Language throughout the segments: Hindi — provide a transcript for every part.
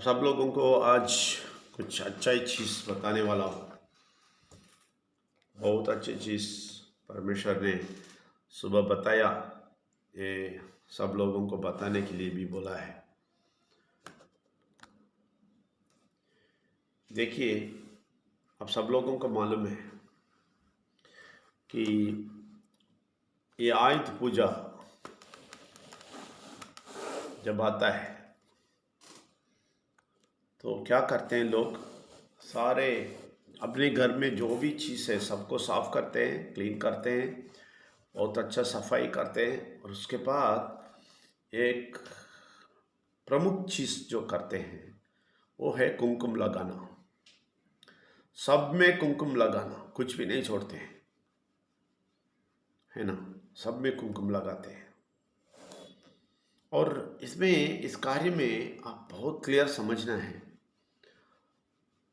सब लोगों को आज कुछ अच्छा ही चीज़ बताने वाला हूँ। बहुत अच्छी चीज़ परमेश्वर ने सुबह बताया। ये सब लोगों को बताने के लिए भी बोला है। देखिए, अब सब लोगों को मालूम है कि ये आयुध पूजा जब आता है तो क्या करते हैं लोग, सारे अपने घर में जो भी चीज़ है सबको साफ करते हैं, क्लीन करते हैं, बहुत अच्छा सफाई करते हैं। और उसके बाद एक प्रमुख चीज़ जो करते हैं वो है कुमकुम लगाना। सब में कुमकुम लगाना, कुछ भी नहीं छोड़ते हैं, है ना। सब में कुमकुम लगाते हैं। और इसमें, इस कार्य में आप बहुत क्लियर समझना है।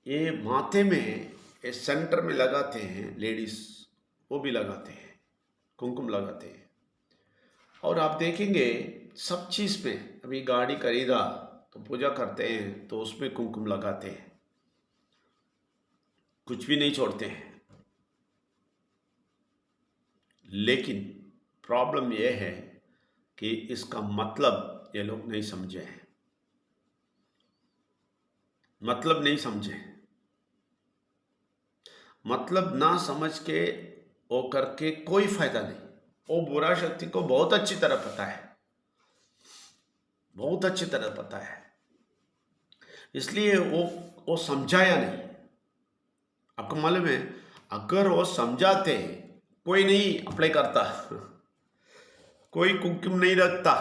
ये माथे में, ये सेंटर में लगाते हैं लेडीज, वो भी लगाते हैं, कुमकुम लगाते हैं। और आप देखेंगे सब चीज़ में, अभी गाड़ी खरीदा तो पूजा करते हैं तो उसमें कुमकुम लगाते हैं, कुछ भी नहीं छोड़ते हैं। लेकिन प्रॉब्लम यह है कि इसका मतलब ये लोग नहीं समझे हैं, मतलब नहीं समझे। मतलब ना समझ के वो करके कोई फायदा नहीं। वो बुरा शक्ति को बहुत अच्छी तरह पता है, बहुत अच्छी तरह पता है, इसलिए वो समझाया नहीं। आपको मालूम है, अगर वो समझाते कोई नहीं अप्लाई करता, कोई कुमकुम नहीं रखता।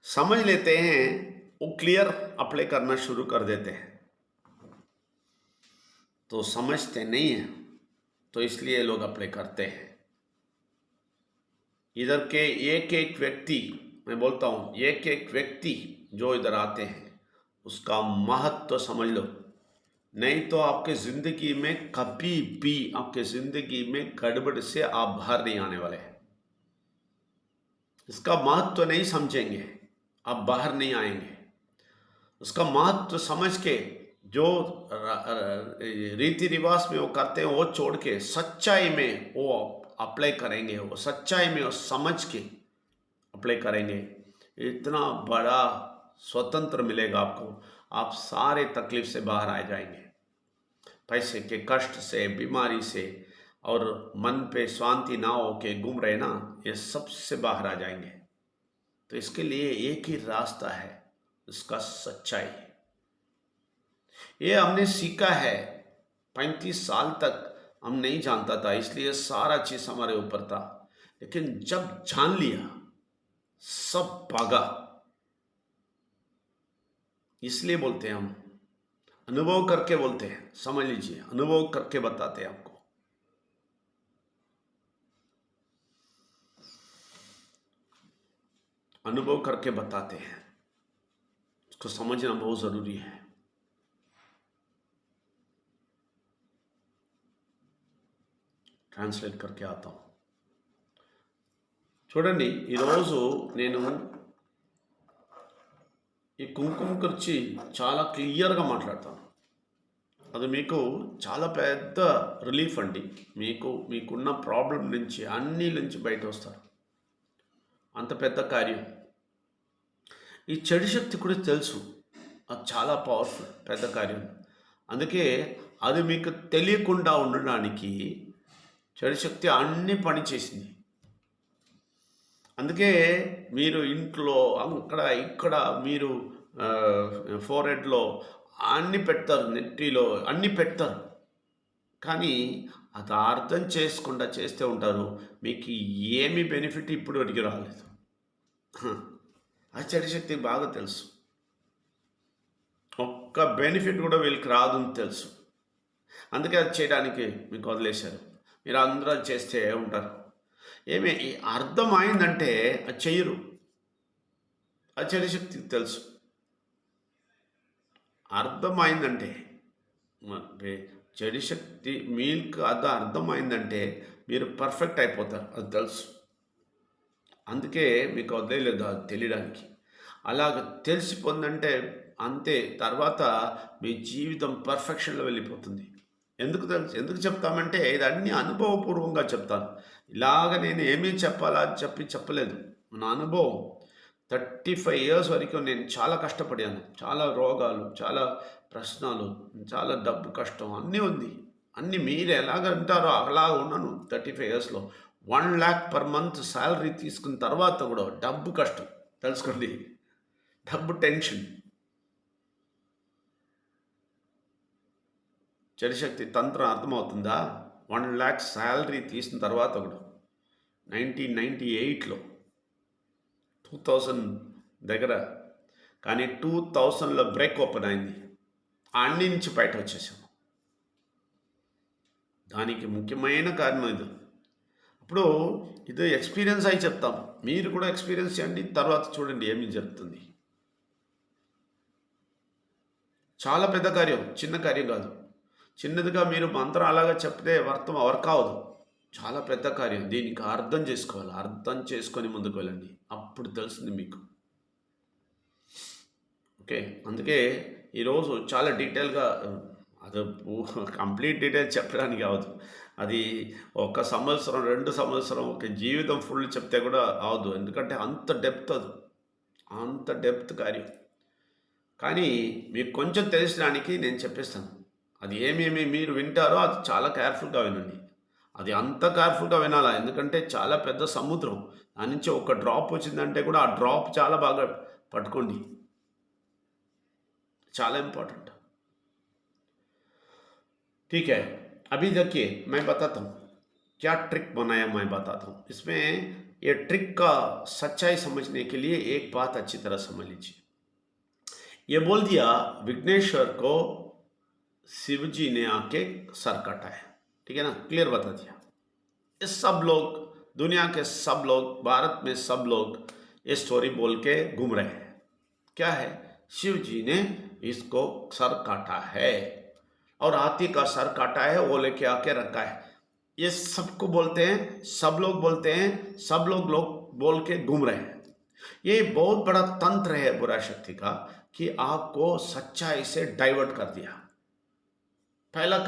समझ लेते हैं, वो क्लियर अप्लाई करना शुरू कर देते हैं। तो समझते नहीं है, तो इसलिए लोग अप्लाई करते हैं। इधर के एक एक व्यक्ति, मैं बोलता हूँ, एक एक व्यक्ति जो इधर आते हैं उसका महत्व तो समझ लो, नहीं तो आपके जिंदगी में कभी भी, आपके जिंदगी में गड़बड़ से आप बाहर नहीं आने वाले हैं। इसका महत्व तो नहीं समझेंगे, आप बाहर नहीं आएंगे। उसका महत्व समझ के जो रीति रिवाज में वो करते हैं वो छोड़ के सच्चाई में वो अप्लाई करेंगे, वो सच्चाई में वो समझ के अप्लाई करेंगे, इतना बड़ा स्वतंत्र मिलेगा आपको। आप सारे तकलीफ से बाहर आ जाएंगे, पैसे के कष्ट से, बीमारी से, और मन पे शांति ना हो के घूम रहे ना, ये सबसे बाहर आ जाएंगे। तो इसके लिए एक ही रास्ता है, उसका सच्चाई। ये हमने सीखा है, 35 साल तक हम नहीं जानता था, इसलिए सारा चीज हमारे ऊपर था। लेकिन जब जान लिया, सब भागा। इसलिए बोलते हैं हम, अनुभव करके बोलते हैं। समझ लीजिए, अनुभव करके बताते हैं आपको। अनुभव करके बताते हैं, इसको समझना बहुत जरूरी है। ట్రాన్స్లేట్ करके आता हूँ। చూడండి, ఈరోజు నేను ఈ కుంకుమ గురించి చాలా క్లియర్గా మాట్లాడతాను. అది మీకు చాలా పెద్ద రిలీఫ్ అండి. మీకున్న ప్రాబ్లం నుంచి, అన్ని నుంచి బయట వస్తారు. అంత పెద్ద కార్యం. ఈ చెడు శక్తి కూడా తెలుసు, అది చాలా పవర్ఫుల్, పెద్ద కార్యం. అందుకే అది మీకు తెలియకుండా ఉండడానికి చెడు శక్తి అన్ని పని చేసింది. అందుకే మీరు ఇంట్లో అక్కడ ఇక్కడ మీరు ఫోర్ హెడ్లో అన్ని పెడతారు, నెట్టిలో అన్ని పెడతారు. కానీ అది అర్థం చేసుకుండా చేస్తూ ఉంటారు. మీకు ఏమి బెనిఫిట్ ఇప్పుడు వరకు రాలేదు. ఆ చెడు శక్తికి బాగా తెలుసు, ఒక్క బెనిఫిట్ కూడా వీళ్ళకి రాదు అని తెలుసు. అందుకే అది చేయడానికి మీకు వదిలేశారు. మీరు అందరూ అది చేస్తే ఉంటారు. ఏమి అర్థమైందంటే అది చెయ్యరు. ఆ చెడు శక్తికి తెలుసు. అర్థమైందంటే, చెడు శక్తి మీకు అది అర్థమైందంటే మీరు పర్ఫెక్ట్ అయిపోతారు, అది తెలుసు. అందుకే మీకు వదిలేదు అది తెలియడానికి. అలాగ తెలిసిపోయిందంటే అంతే. తర్వాత మీ జీవితం పర్ఫెక్షన్‌లో వెళ్ళిపోతుంది. ఎందుకు చెప్తామంటే ఇదన్నీ అనుభవపూర్వంగా చెప్తాను. ఇలాగ నేను ఏమీ చెప్పాలా అని చెప్పలేదు. నా అనుభవం 35 ఇయర్స్ వరకు నేను చాలా కష్టపడాను. చాలా రోగాలు, చాలా ప్రశ్నలు, చాలా డబ్బు కష్టం అన్నీ ఉంది. అన్నీ మీరు ఎలాగంటారో అలా ఉన్నాను 35 ఇయర్స్‌లో. 1,00,000 పర్ మంత్ సాలరీ తీసుకున్న తర్వాత కూడా డబ్బు కష్టం. తెలుసుకోండి. డబ్బు టెన్షన్. చెడుశక్తి తంత్రం అర్థమవుతుందా? 1,00,000 సాలరీ తీసిన తర్వాత కూడా 1998లో 2000 దగ్గర, కానీ 2000లో బ్రేక్ ఓపెన్ అయింది. అన్ని నుంచి బయట వచ్చేసాము. దానికి ముఖ్యమైన కారణం ఇది. ఇప్పుడు ఇది ఎక్స్పీరియన్స్ అయి చెప్తాం. మీరు కూడా ఎక్స్పీరియన్స్ చేయండి. తర్వాత చూడండి ఏమి జరుగుతుంది. చాలా పెద్ద కార్యం, చిన్న కార్యం కాదు. చిన్నదిగా మీరు మంత్రం అలాగా చెప్తే వర్క్ అవ్వదు. చాలా పెద్ద కార్యం. దీనికి అర్థం చేసుకోవాలి. అర్థం చేసుకొని ముందుకు వెళ్ళండి. అప్పుడు తెలుస్తుంది మీకు. ఓకే. అందుకే ఈరోజు చాలా డీటెయిల్గా అది కంప్లీట్ డీటెయిల్ చెప్పడానికి కావద్దు. అది 1 సంవత్సరం, 2 సంవత్సరం, ఒక జీవితం ఫుల్ చెప్తే కూడా అవదు. ఎందుకంటే అంత డెప్త్ అది. అంత డెప్త్ కార్యం. కానీ మీకు కొంచెం తెలిసడానికి నేను చెప్పేస్తాను. అది ఏమేమి మీరు వింటారో అది చాలా కేర్ఫుల్గా వినండి. అది అంత కేర్ఫుల్గా వినాలా, ఎందుకంటే చాలా పెద్ద సముద్రం. దాని నుంచి ఒక డ్రాప్ వచ్చిందంటే కూడా ఆ డ్రాప్ చాలా బాగా పట్టుకోండి. చాలా ఇంపార్టెంట్. ठीक है, अभी देखिए मैं बताता हूँ क्या ट्रिक बनाया, मैं बताता हूँ। इसमें ये ट्रिक का सच्चाई समझने के लिए एक बात अच्छी तरह समझ लीजिए। ये बोल दिया विघ्नेश्वर को शिव जी ने आके सर काटा है, ठीक है ना, क्लियर बता दिया। ये सब लोग, दुनिया के सब लोग, भारत में सब लोग ये स्टोरी बोल के घूम रहे हैं। क्या है, शिव जी ने इसको सर काटा है और हाथी का सर काटा है, वो लेके आके रखा है। ये सबको बोलते हैं, सब लोग बोलते हैं, सब लोग बोल के घूम रहे हैं। ये बहुत बड़ा तंत्र है बुरा शक्ति का कि आपको सच्चाई से डाइवर्ट कर दिया। पहला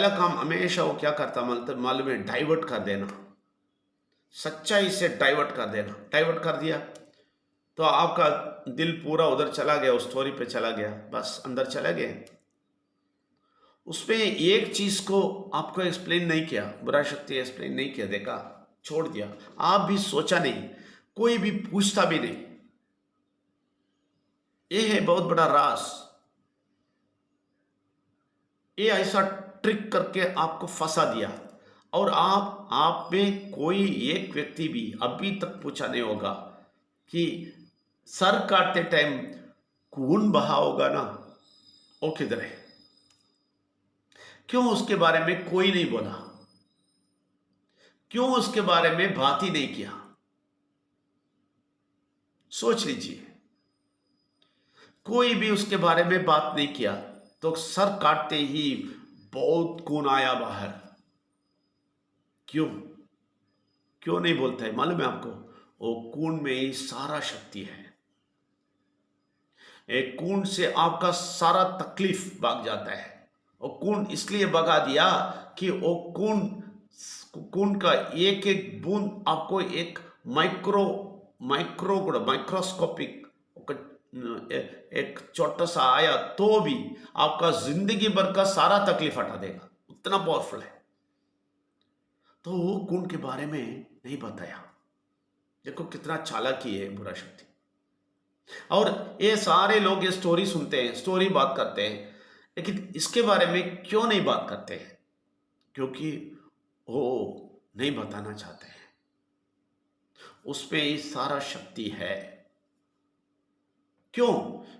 काम हमेशा वो क्या करता मालूम है, डाइवर्ट कर देना। सच्चाई से डाइवर्ट कर देना। डाइवर्ट कर दिया तो आपका दिल पूरा उधर चला गया, उस स्टोरी पे चला गया, बस अंदर चला गया। उसमें एक चीज को आपको एक्सप्लेन नहीं किया, बुरा शक्ति एक्सप्लेन नहीं किया, देखा, छोड़ दिया। आप भी सोचा नहीं, कोई भी पूछता भी नहीं। ये है बहुत बड़ा राज। ये ऐसा ट्रिक करके आपको फंसा दिया और आप में कोई एक व्यक्ति भी अभी तक पूछा नहीं होगा कि सर काटते टाइम खून बहा होगा ना, वो किधर है? क्यों उसके बारे में कोई नहीं बोला? क्यों उसके बारे में बात ही नहीं किया? सोच लीजिए। कोई भी उसके बारे में बात नहीं किया तो सर काटते ही बहुत खून आया बाहर। क्यों नहीं बोलता है मालूम है आपको? वो खून में ही सारा शक्ति है। एक खून से आपका सारा तकलीफ भाग जाता है। वो खून इसलिए भगा दिया कि वो खून का एक एक बूंद आपको एक माइक्रोस्कोपिक एक छोटा सा आया तो भी आपका जिंदगी भर का सारा तकलीफ हटा देगा, उतना पावरफुल है। तो वो खून के बारे में नहीं बताया। देखो कितना चालाकी है बुरा शक्ति। और ये सारे लोग ये स्टोरी सुनते हैं, स्टोरी बात करते हैं, लेकिन इसके बारे में क्यों नहीं बात करते हैं? क्योंकि वो नहीं बताना चाहते हैं। उसमें ही सारा शक्ति है। क्यों?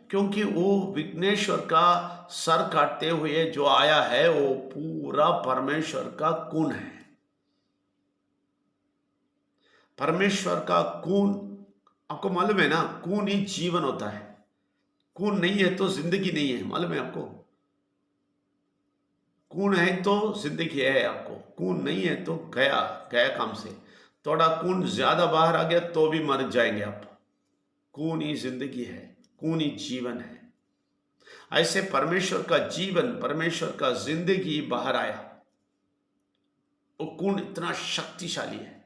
क्योंकि वो विघ्नेश्वर का सर काटते हुए जो आया है वो पूरा परमेश्वर का खून है। परमेश्वर का खून, आपको मालूम है ना, खून ही जीवन होता है। खून नहीं है तो जिंदगी नहीं है, मालूम है आपको? खून है तो जिंदगी है आपको, खून नहीं है तो गया काम से। थोड़ा खून ज्यादा बाहर आ गया तो भी मर जाएंगे आप। खूनी जिंदगी है, खूनी जीवन है। ऐसे परमेश्वर का जीवन, परमेश्वर का जिंदगी बाहर आया। वो खून इतना शक्तिशाली है,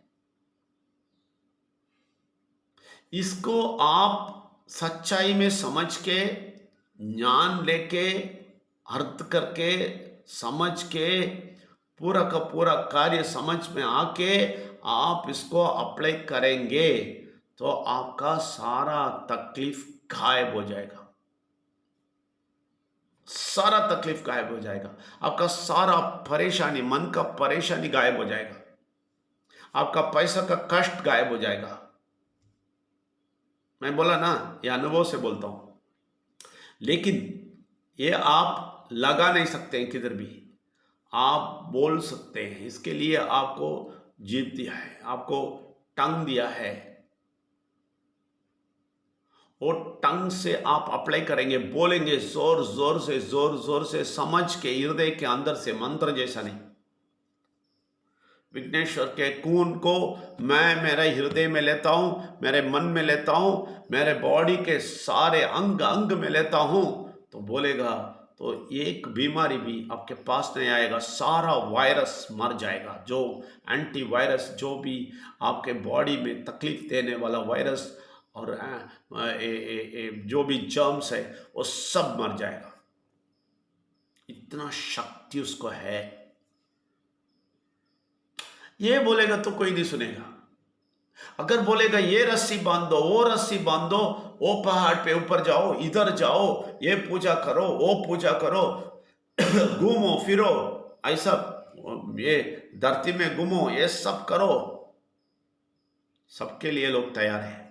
इसको आप सच्चाई में समझ के, ज्ञान लेके, अर्थ करके, समझ के, पूरा का पूरा कार्य समझ में आके आप इसको अप्लाई करेंगे तो आपका सारा तकलीफ गायब हो जाएगा। सारा तकलीफ गायब हो जाएगा। आपका सारा परेशानी, मन का परेशानी गायब हो जाएगा। आपका पैसा का कष्ट गायब हो जाएगा। मैं बोला ना, ये अनुभव से बोलता हूं। लेकिन ये आप लगा नहीं सकते हैं किधर भी, आप बोल सकते हैं। इसके लिए आपको जीभ दिया है, आपको टंग दिया है। वो टंग से आप अप्लाई करेंगे, बोलेंगे जोर जोर से, जोर जोर से, समझ के, हृदय के अंदर से, मंत्र जैसा नहीं। विघ्नेश्वर के खून को मैं मेरे हृदय में लेता हूं, मेरे मन में लेता हूं, मेरे बॉडी के सारे अंग अंग में लेता हूं, तो बोलेगा तो एक बीमारी भी आपके पास नहीं आएगा। सारा वायरस मर जाएगा। जो एंटी वायरस, जो भी आपके बॉडी में तकलीफ देने वाला वायरस और जो भी जर्म्स है, वो सब मर जाएगा। इतना शक्ति उसको है। ये बोलेगा तो कोई नहीं सुनेगा। अगर बोलेगा ये रस्सी बांध दो, वो रस्सी बांध दो, वो पहाड़ पे ऊपर जाओ, इधर जाओ, ये पूजा करो, वो पूजा करो, घूमो फिरो, ऐसा ये धरती में घूमो, ये सब करो, सबके लिए लोग तैयार है।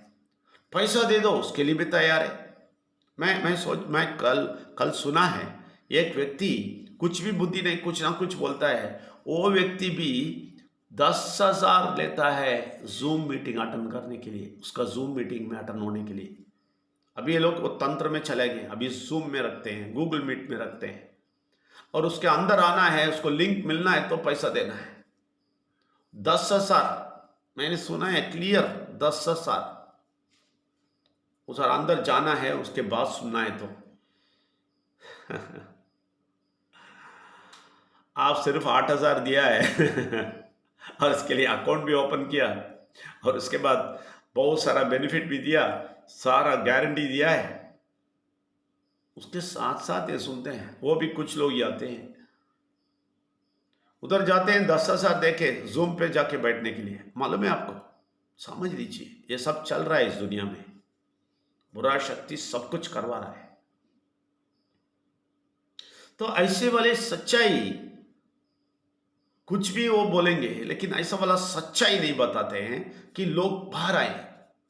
पैसा दे दो, उसके लिए भी तैयार है। मैं कल सुना है, एक व्यक्ति कुछ भी बुद्धि नहीं, कुछ ना कुछ बोलता है, वो व्यक्ति भी 10,000 लेता है जूम मीटिंग अटेंड करने के लिए, उसका जूम मीटिंग में अटेंड होने के लिए। अभी ये लोग वो तंत्र में चले गए, अभी जूम में रखते हैं, गूगल मीट में रखते हैं, और उसके अंदर आना है, उसको लिंक मिलना है तो पैसा देना है। 10,000 मैंने सुना है क्लियर, 10,000 उस अंदर जाना है, उसके बाद सुनना है तो आप सिर्फ 8,000 दिया है और इसके लिए अकाउंट भी ओपन किया, और उसके बाद बहुत सारा बेनिफिट भी दिया, सारा गारंटी दिया है। उसके साथ साथ ये सुनते हैं, वो भी कुछ लोग आते हैं, उधर जाते हैं 10,000 देके जूम पे जाके बैठने के लिए। मालूम है आपको? समझ लीजिए, ये सब चल रहा है इस दुनिया में। बुरा शक्ति सब कुछ करवा रहा है। तो ऐसे वाले सच्चाई कुछ भी वो बोलेंगे, लेकिन ऐसा वाला सच्चाई नहीं बताते हैं कि लोग बाहर आए,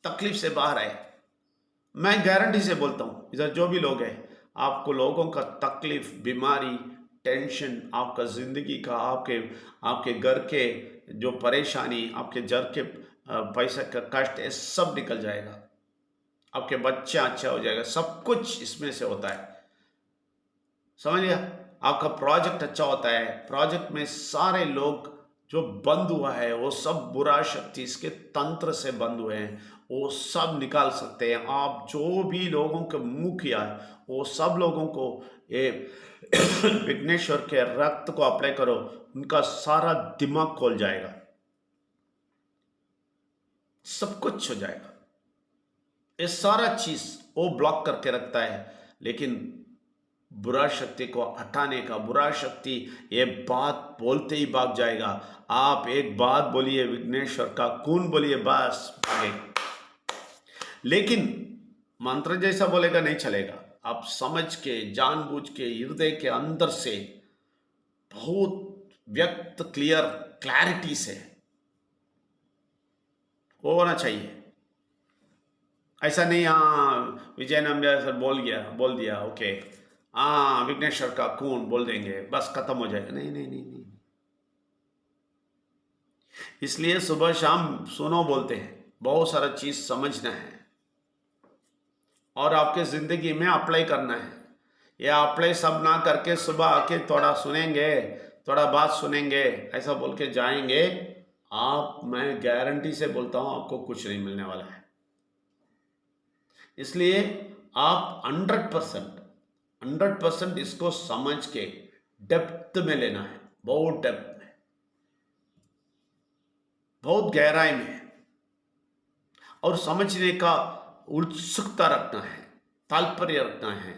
तकलीफ से बाहर आए। मैं गारंटी से बोलता हूं, इधर जो भी लोग हैं, आपको लोगों का तकलीफ, बीमारी, टेंशन, आपका जिंदगी का, आपके घर के जो परेशानी, आपके घर के पैसे का कष्ट, ये सब निकल जाएगा। आपके बच्चा अच्छा हो जाएगा। सब कुछ इसमें से होता है, समझ लिया? आपका प्रोजेक्ट अच्छा होता है, प्रोजेक्ट में सारे लोग जो बंद हुआ है, वो सब बुरा शक्ति इसके तंत्र से बंद हुए हैं, वो सब निकाल सकते हैं। आप जो भी लोगों के मुंह किया है, वो सब लोगों को ये विघ्नेश्वर के रक्त को अप्लाई करो, उनका सारा दिमाग खोल जाएगा, सब कुछ हो जाएगा। ये सारा चीज वो ब्लॉक करके रखता है, लेकिन बुरा शक्ति को हटाने का, बुरा शक्ति ये बात बोलते ही भाग जाएगा। आप एक बात बोलिए, विघ्नेश्वर का खून बोलिए, बस भागे। लेकिन मंत्र जैसा बोलेगा नहीं चलेगा। आप समझ के, जानबूझ के, हृदय के अंदर से बहुत व्यक्त, क्लियर, क्लैरिटी से वो होना चाहिए। ऐसा नहीं हाँ विजय नामदेव सर बोल दिया ओके, हाँ विघ्नेश्वर का खून बोल देंगे, बस खत्म हो जाएगा। नहीं नहीं नहीं नहीं। इसलिए सुबह शाम सुनो बोलते हैं, बहुत सारा चीज समझना है और आपके जिंदगी में अप्लाई करना है। या अप्लाई सब ना करके सुबह आके थोड़ा सुनेंगे, थोड़ा बात सुनेंगे, ऐसा बोल के जाएंगे आप, मैं गारंटी से बोलता हूं आपको कुछ नहीं मिलने वाला है। इसलिए आप 100% इसको समझ के डेप्थ में लेना है, बहुत डेप्थ में, बहुत गहराई में, और समझने का उत्सुकता रखना है, तात्पर्य रखना है।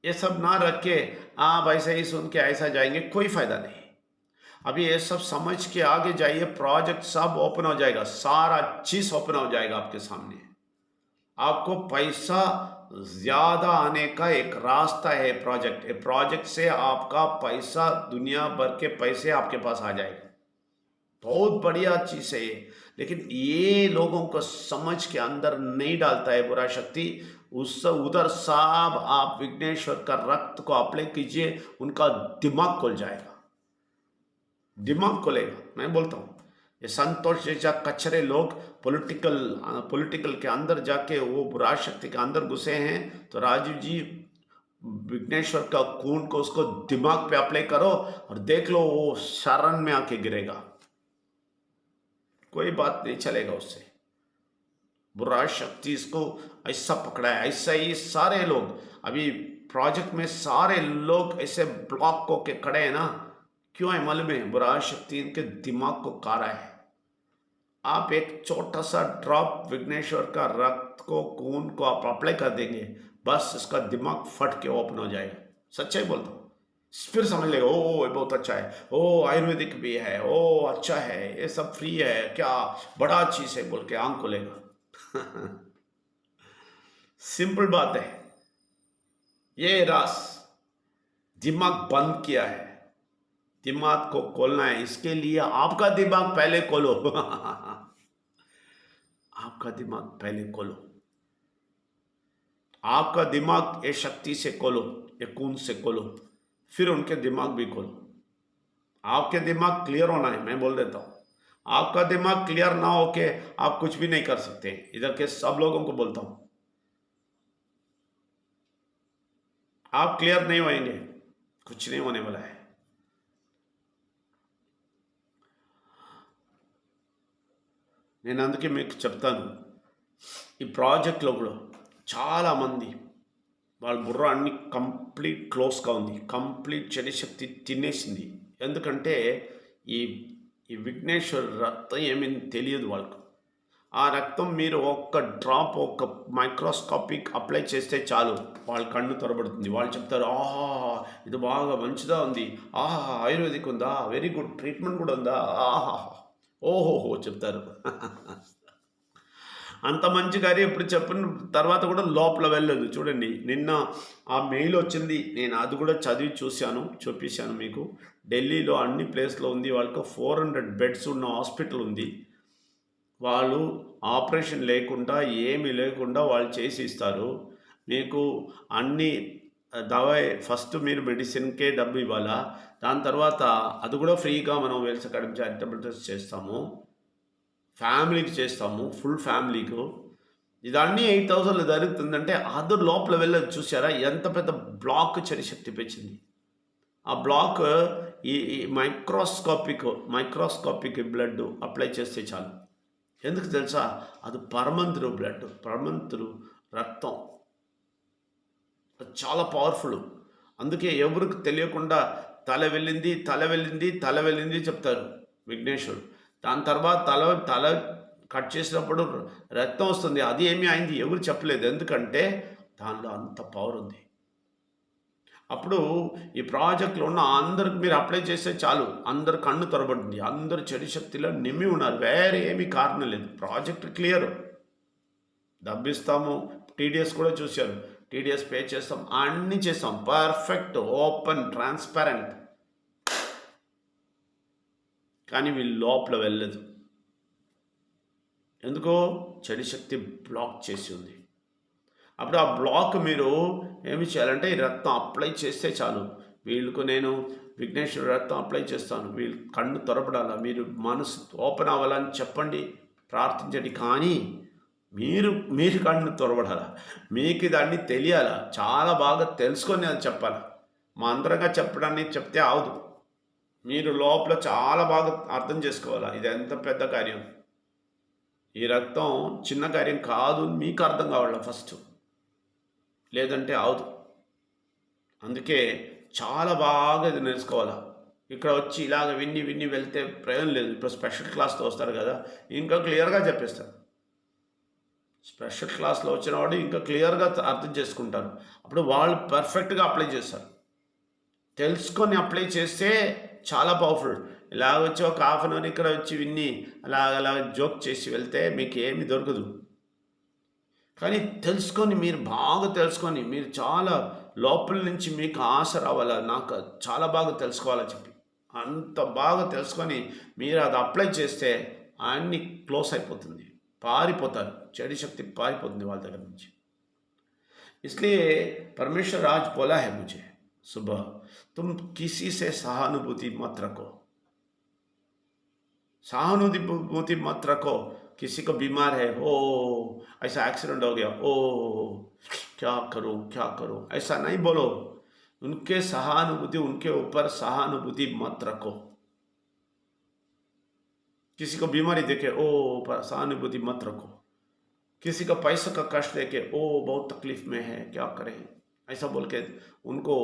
ये सब ना रख के आप ऐसे ही सुन के ऐसा जाएंगे, कोई फायदा नहीं। अभी ये सब समझ के आगे जाइए, प्रोजेक्ट सब ओपन हो जाएगा, सारा चीज ओपन हो जाएगा आपके सामने। आपको पैसा ज्यादा आने का एक रास्ता है प्रोजेक्ट। ये प्रोजेक्ट से आपका पैसा, दुनिया भर के पैसे आपके पास आ जाएगा। बहुत बढ़िया चीज है ये, लेकिन ये लोगों को समझ के अंदर नहीं डालता है बुरा शक्ति। उस उधर साहब आप विघ्नेश्वर का रक्त को अप्लाई कीजिए, उनका दिमाग खुल जाएगा, दिमाग खोलेगा। मैं बोलता हूँ ये संतोष जैसा कचरे लोग पॉलिटिकल के अंदर जाके वो बुरा शक्ति के अंदर घुसे हैं, तो राजीव जी विघ्नेश्वर का खून को उसको दिमाग पे अप्लाई करो और देख लो वो शरण में आके गिरेगा, कोई बात नहीं चलेगा उससे। बुरा शक्ति इसको ऐसा पकड़ा है, ऐसा ही सारे लोग अभी प्रोजेक्ट में सारे लोग ऐसे ब्लॉक को के खड़े हैं ना, क्यों है मालूम है? बुरा शक्ति इनके दिमाग को कारा है। आप एक छोटा सा ड्रॉप विघ्नेश्वर का रक्त को, खून को आप अप्लाई कर देंगे, बस इसका दिमाग फट के ओपन हो जाएगा। सच्चाई बोलता हूँ, फिर समझ लेगा ओ ये बहुत अच्छा है, ओ आयुर्वेदिक भी है, ओ अच्छा है, ये सब फ्री है, क्या बड़ा चीज है बोल के आंख खोलेगा। सिंपल बात है, ये रास दिमाग बंद किया है, दिमाग को खोलना है। इसके लिए आपका दिमाग पहले खोलो। आपका दिमाग पहले खोलो, आपका दिमाग ये शक्ति से खोलो, ये खून से खोलो, फिर उनके दिमाग भी खोलो। आपके दिमाग क्लियर होना है, मैं बोल देता हूं। आपका दिमाग क्लियर ना होके आप कुछ भी नहीं कर सकते। इधर के सब लोगों को बोलता हूं, आप क्लियर नहीं होंगे, कुछ नहीं होने वाला है। నేను అందుకే మీకు చెప్తాను, ఈ ప్రాజెక్ట్లో కూడా చాలామంది వాళ్ళ బుర్ర అన్ని కంప్లీట్ క్లోజ్గా ఉంది, కంప్లీట్ చెడు శక్తి తినేసింది. ఎందుకంటే ఈ ఈ విఘ్నేశ్వర్ రక్తం ఏమీ తెలియదు వాళ్ళకు. ఆ రక్తం మీరు ఒక్క డ్రాప్, ఒక్క మైక్రోస్కోపిక్ అప్లై చేస్తే చాలు, వాళ్ళ కన్ను తొరబడుతుంది. వాళ్ళు చెప్తారు ఆహా ఇది బాగా మంచిగా ఉంది, ఆహా ఆయుర్వేదిక్ ఉందా, వెరీ గుడ్ ట్రీట్మెంట్ కూడా ఉందా, ఆహా ఓహోహో చెప్తారు. అంత మంచి గారి ఇప్పుడు చెప్పిన తర్వాత కూడా లోపల వెళ్ళదు. చూడండి నిన్న ఆ మెయిల్ వచ్చింది, నేను అది కూడా చదివి చూపించాను మీకు. ఢిల్లీలో అన్ని ప్లేస్లో ఉంది, వాళ్ళకు 400 బెడ్స్ ఉన్న హాస్పిటల్ ఉంది. వాళ్ళు ఆపరేషన్ లేకుండా ఏమీ లేకుండా వాళ్ళు చేసి ఇస్తారు మీకు. అన్ని దవాయి ఫస్ట్ మీరు మెడిసిన్కే డబ్బు ఇవ్వాలా, దాని తర్వాత అది కూడా ఫ్రీగా మనం వెల్స్ అకాడమీ చారిటబుల్ ట్రస్ట్ చేస్తాము, ఫ్యామిలీకి చేస్తాము, ఫుల్ ఫ్యామిలీకు. ఇదన్నీ 8,000 జరుగుతుందంటే అది లోపల వెళ్ళదు. చూసారా ఎంత పెద్ద బ్లాక్ చెడు శక్తి పెంచింది. ఆ బ్లాక్ ఈ మైక్రోస్కోపిక్ బ్లడ్ అప్లై చేస్తే చాలు. ఎందుకు తెలుసా? అది పరమంతులు బ్లడ్, పరమంతులు రక్తం, చాలా పవర్ఫుల్. అందుకే ఎవరికి తెలియకుండా తల వెళ్ళింది చెప్తారు విఘ్నేశ్వరుడు. దాని తర్వాత తల కట్ చేసినప్పుడు రక్తం వస్తుంది, అది ఏమీ అయింది ఎవరు చెప్పలేదు, ఎందుకంటే దానిలో అంత పవర్ ఉంది. అప్పుడు ఈ ప్రాజెక్ట్లో ఉన్న అందరికి మీరు అప్లై చేస్తే చాలు, అందరు కన్ను తొరబడుతుంది, అందరు చెడు శక్తిలో నిమ్మి ఉన్నారు, వేరే ఏమీ కారణం లేదు. ప్రాజెక్ట్ క్లియర్, డబ్బిస్తాము, టీడీఎస్ కూడా చూశారు, టీడీఎస్ పే చేస్తాం, అన్నీ చేస్తాం, పర్ఫెక్ట్, ఓపెన్, ట్రాన్స్పరెంట్. కానీ వీళ్ళు లోపల వెళ్ళదు. ఎందుకో చెడు శక్తి బ్లాక్ చేసి ఉంది. అప్పుడు ఆ బ్లాక్ మీరు ఏమి చేయాలంటే ఈ రక్తం అప్లై చేస్తే చాలు. వీళ్ళకు నేను విఘ్నేశ్వర రక్తం అప్లై చేస్తాను, వీళ్ళు కన్ను తొరపడాలా, మీరు మనసు ఓపెన్ అవ్వాలని చెప్పండి, ప్రార్థించండి. కానీ మీరు కన్ను తొరబడాలా, మీకు దాన్ని తెలియాలా, చాలా బాగా తెలుసుకొని అది చెప్పాలి. మా అందరంగా చెప్పడాన్ని చెప్తే అవదు, మీరు లోపల చాలా బాగా అర్థం చేసుకోవాలా ఇది ఎంత పెద్ద కార్యం. ఈ రక్తం చిన్న కార్యం కాదు అని మీకు అర్థం కావాలి ఫస్ట్, లేదంటే అవదు. అందుకే చాలా బాగా ఇది నేర్చుకోవాలా. ఇక్కడ వచ్చి ఇలాగ విన్ని విన్ని వెళ్తే ప్రయోజనం లేదు. ఇప్పుడు స్పెషల్ క్లాస్తో వస్తారు కదా, ఇంకా క్లియర్గా చెప్పేస్తారు. స్పెషల్ క్లాస్లో వచ్చిన వాడు ఇంకా క్లియర్గా అర్థం చేసుకుంటారు. అప్పుడు వాళ్ళు పర్ఫెక్ట్గా అప్లై చేస్తారు. తెలుసుకొని అప్లై చేస్తే చాలా పవర్ఫుల్. ఇలాగ వచ్చి ఒక హాఫ్ అన్ అవర్ ఇక్కడ వచ్చి విన్ని అలా జోక్ చేసి వెళ్తే మీకు ఏమి దొరకదు. కానీ తెలుసుకొని, మీరు బాగా తెలుసుకొని, మీరు చాలా లోపల నుంచి మీకు ఆశ రావాలా, నాకు చాలా బాగా తెలుసుకోవాలని చెప్పి అంత బాగా తెలుసుకొని మీరు అది అప్లై చేస్తే అన్నీ క్లోజ్ అయిపోతుంది, పారిపోతారు, చెడు శక్తి పారిపోతుంది వాళ్ళ దగ్గర నుంచి. इसलिए परमेश्वर आज बोला है मुझे सुबह, तुम किसी से सहानुभूति मत रखो, सहानुभूति मत रखो। किसी को बीमार है, ओ ऐसा एक्सीडेंट हो गया, ओ क्या करूं, ऐसा नहीं बोलो। उनके सहानुभूति, उनके ऊपर सहानुभूति मत रखो। किसी को बीमारी देखे, ओ सहानुभूति मत रखो। किसी का पैसा का कष्ट देखे, ओ बहुत तकलीफ में है, क्या करें, ऐसा बोल के उनको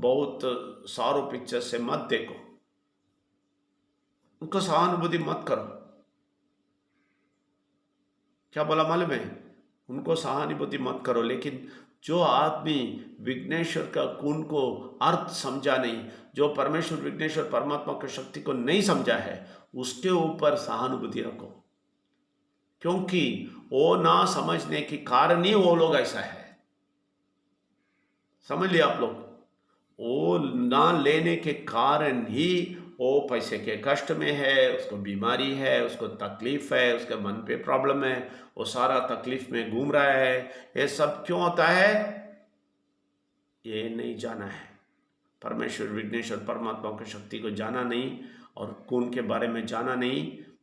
बहुत सारो पिक्चर से मत देखो, उनको सहानुभूति मत करो। क्या बोला मालूम है? उनको सहानुभूति मत करो। लेकिन जो आदमी विघ्नेश्वर का गुण को अर्थ समझा नहीं, जो परमेश्वर विघ्नेश्वर परमात्मा की शक्ति को नहीं समझा है, उसके ऊपर सहानुभूति रखो, क्योंकि वो ना समझने के कारण ही वो लोग ऐसा है। समझ लिया आप लोग? वो ना लेने के कारण ही वो पैसे के कष्ट में है, उसको बीमारी है, उसको तकलीफ है, उसके मन पे प्रॉब्लम है, वो सारा तकलीफ में घूम रहा है। ये सब क्यों होता है? ये नहीं जाना है, परमेश्वर विघ्नेश्वर परमात्मा की शक्ति को जाना नहीं, और खून के बारे में जाना नहीं,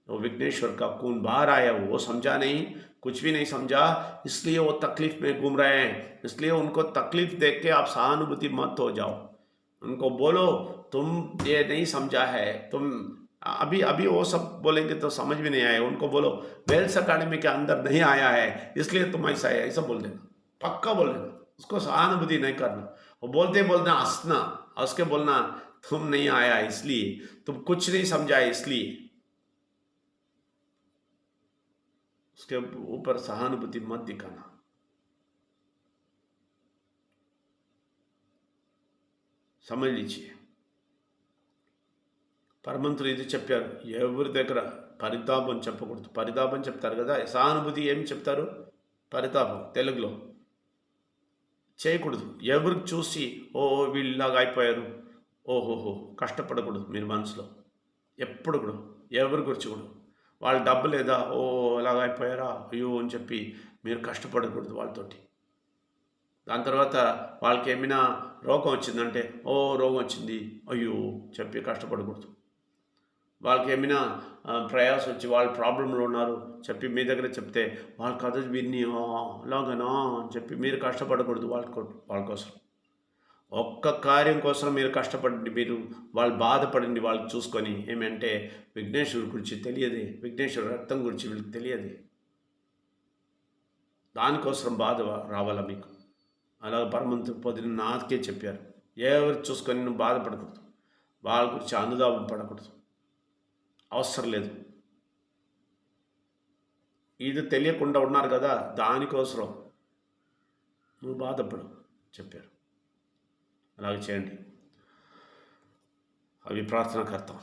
वो विघ्नेश्वर का खून बाहर आया वो समझा नहीं, कुछ भी नहीं समझा, इसलिए वो तकलीफ में घूम रहे हैं। इसलिए उनको तकलीफ देख के आप सहानुभूति मत हो जाओ, उनको बोलो तुम ये नहीं समझा है, तुम अभी वो सब बोलेंगे तो समझ में नहीं आएगा। उनको बोलो वेल्स अकेडमी के अंदर नहीं आया है, इसलिए तुम ऐसा है, ऐसा बोल देना, पक्का बोल देना, उसको सहानुभूति नहीं करना। वो बोलते बोलना हंसना, उसके बोलना तुम नहीं आया इसलिए, तुम कुछ नहीं समझा इसलिए, उसके ऊपर सहानुभूति मत दिखाना। समझ लीजिए, పరమంతులు ఇది చెప్పారు, ఎవరి దగ్గర పరితాపం చెప్పకూడదు. పరితాపం చెప్తారు కదా, సహానుభూతి ఏమి చెప్తారు? పరితాపం తెలుగులో చేయకూడదు. ఎవరికి చూసి ఓ వీళ్ళలాగా అయిపోయారు, ఓహోహో కష్టపడకూడదు మీరు మనసులో ఎప్పుడు కూడా. ఎవరి గురించి కూడా వాళ్ళు డబ్బు లేదా, ఓ అలాగా అయిపోయారా అయ్యో అని చెప్పి మీరు కష్టపడకూడదు వాళ్ళతోటి. దాని తర్వాత వాళ్ళకి ఏమైనా రోగం వచ్చిందంటే, ఓ రోగం వచ్చింది అయ్యో చెప్పి కష్టపడకూడదు. వాళ్ళకి ఏమైనా ప్రయాసం వచ్చి వాళ్ళు ప్రాబ్లంలో ఉన్నారు చెప్పి మీ దగ్గర చెప్తే వాళ్ళ కథ విని అలాగనా అని చెప్పి మీరు కష్టపడకూడదు వాళ్ళ కోసం. ఒక్క కార్యం కోసం మీరు కష్టపడండి, మీరు వాళ్ళు బాధపడండి వాళ్ళకి చూసుకొని. ఏమంటే విఘ్నేశ్వరుడి గురించి తెలియదే, విఘ్నేశ్వర రక్తం గురించి వీళ్ళకి తెలియదే, దానికోసం బాధ రావాలా మీకు. అలాగ పరమంతుడు పొద్దున నాకే చెప్పారు, ఎవరు చూసుకొని నువ్వు బాధపడకూడదు, వాళ్ళ గురించి అనుదాపం పడకూడదు, అవసరం లేదు. ఇది తెలియకుండా ఉన్నారు కదా, దానికోసం నువ్వు బాధపడు చెప్పారు. అలాగే చేయండి. అవి ప్రార్థన కర్తాం.